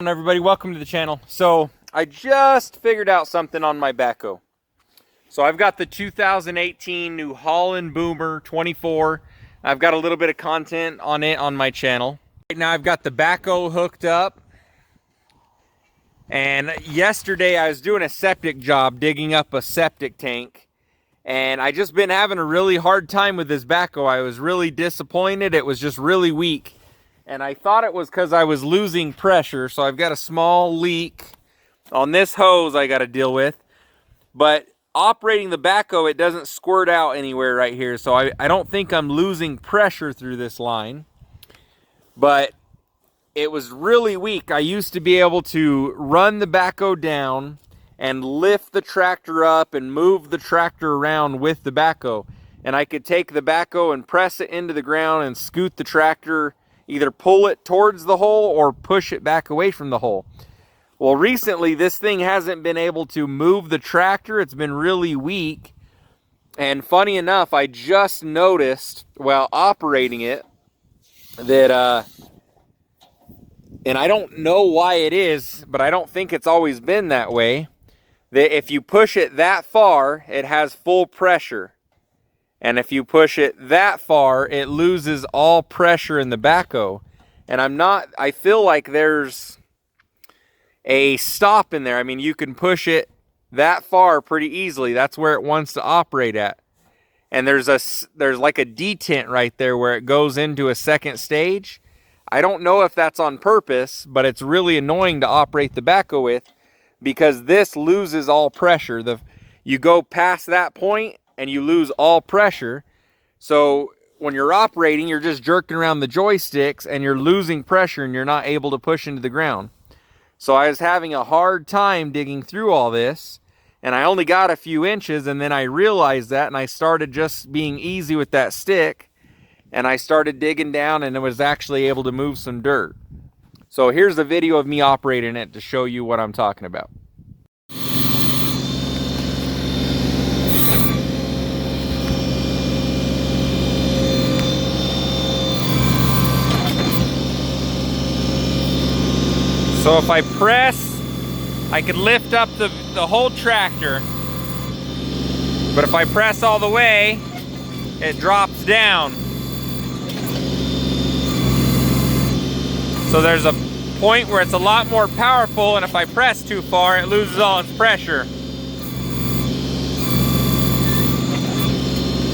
Everybody, welcome to the channel. So I just figured out something on my backhoe. So I've got the 2018 new Holland Boomer 24. I've got a little bit of content on it on my channel. Right now I've got the backhoe hooked up, and yesterday I was doing a septic job, digging up a septic tank, and I just been having a really hard time with this backhoe. I was really disappointed. It was just really weak. And I thought it was because I was losing pressure. So I've got a small leak on this hose I got to deal with. But operating the backhoe, it doesn't squirt out anywhere right here. So I don't think I'm losing pressure through this line. But it was really weak. I used to be able to run the backhoe down and lift the tractor up and move the tractor around with the backhoe. And I could take the backhoe and press it into the ground and scoot the tractor, either pull it towards the hole or push it back away from the hole. Well, recently this thing hasn't been able to move the tractor. It's been really weak. And funny enough, I just noticed while operating it that, and I don't know why it is, but I don't think it's always been that way, that if you push it that far, it has full pressure. And if you push it that far, it loses all pressure in the backhoe. And I feel like there's a stop in there. I mean, you can push it that far pretty easily. That's where it wants to operate at. And there's like a detent right there where it goes into a second stage. I don't know if that's on purpose, but it's really annoying to operate the backhoe with because this loses all pressure. You go past that point and you lose all pressure. So when you're operating, you're just jerking around the joysticks and you're losing pressure and you're not able to push into the ground. So I was having a hard time digging through all this, and I only got a few inches, and then I realized that, and I started just being easy with that stick, and I started digging down, and I was actually able to move some dirt. So here's a video of me operating it to show you what I'm talking about. So if I press, I could lift up the whole tractor. But if I press all the way, it drops down. So there's a point where it's a lot more powerful, and if I press too far, it loses all its pressure.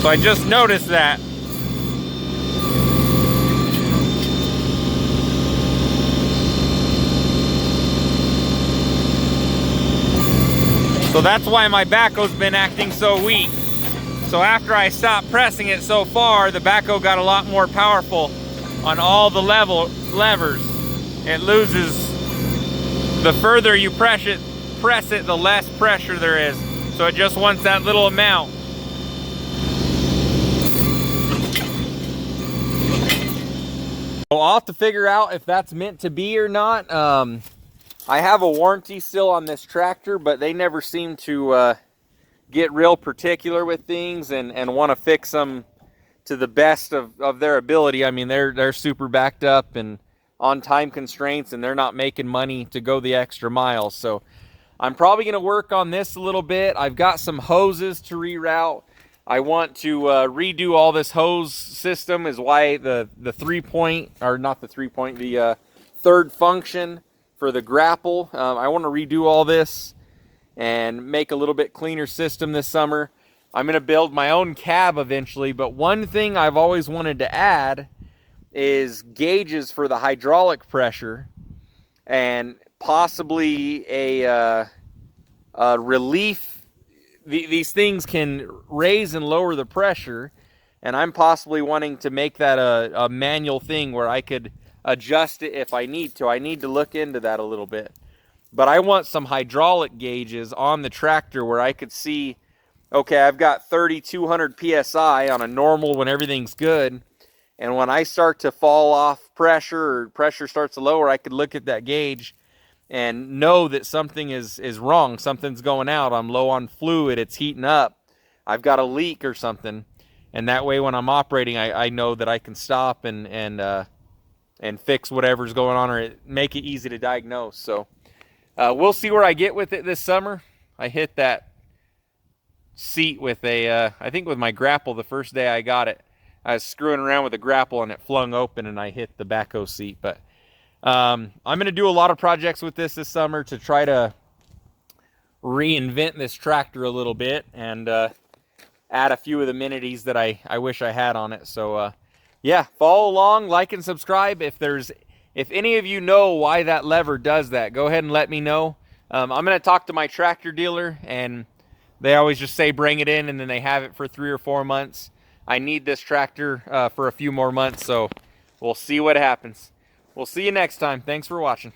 So I just noticed that. So that's why my backhoe's been acting so weak. So after I stopped pressing it so far, the backhoe got a lot more powerful on all the levers. It loses, the further you press it, the less pressure there is. So it just wants that little amount. So I'll have to figure out if that's meant to be or not. I have a warranty still on this tractor, but they never seem to get real particular with things and want to fix them to the best of their ability. I mean, they're super backed up and on time constraints, and they're not making money to go the extra mile. So I'm probably going to work on this a little bit. I've got some hoses to reroute. I want to redo all this hose system, is why the third function for the grapple. I want to redo all this and make a little bit cleaner system this summer. I'm going to build my own cab eventually, but one thing I've always wanted to add is gauges for the hydraulic pressure and possibly a relief. These things can raise and lower the pressure, and I'm possibly wanting to make that a manual thing where I could adjust it if I need to. I need to look into that a little bit. But I want some hydraulic gauges on the tractor where I could see, okay, I've got 3,200 PSI on a normal when everything's good. And when I start to fall off pressure or pressure starts to lower, I could look at that gauge and know that something is wrong. Something's going out. I'm low on fluid. It's heating up. I've got a leak or something. And that way when I'm operating, I know that I can stop and fix whatever's going on, or make it easy to diagnose. So we'll see where I get with it this summer. I hit that seat with I think with my grapple the first day I got it. I was screwing around with the grapple and it flung open and I hit the backhoe seat. But I'm going to do a lot of projects with this summer to try to reinvent this tractor a little bit and add a few of the amenities that I wish I had on it. So yeah, follow along, like and subscribe. If any of you know why that lever does that, go ahead and let me know. I'm going to talk to my tractor dealer, and they always just say bring it in, and then they have it for 3 or 4 months. I need this tractor for a few more months, so we'll see what happens. We'll see you next time. Thanks for watching.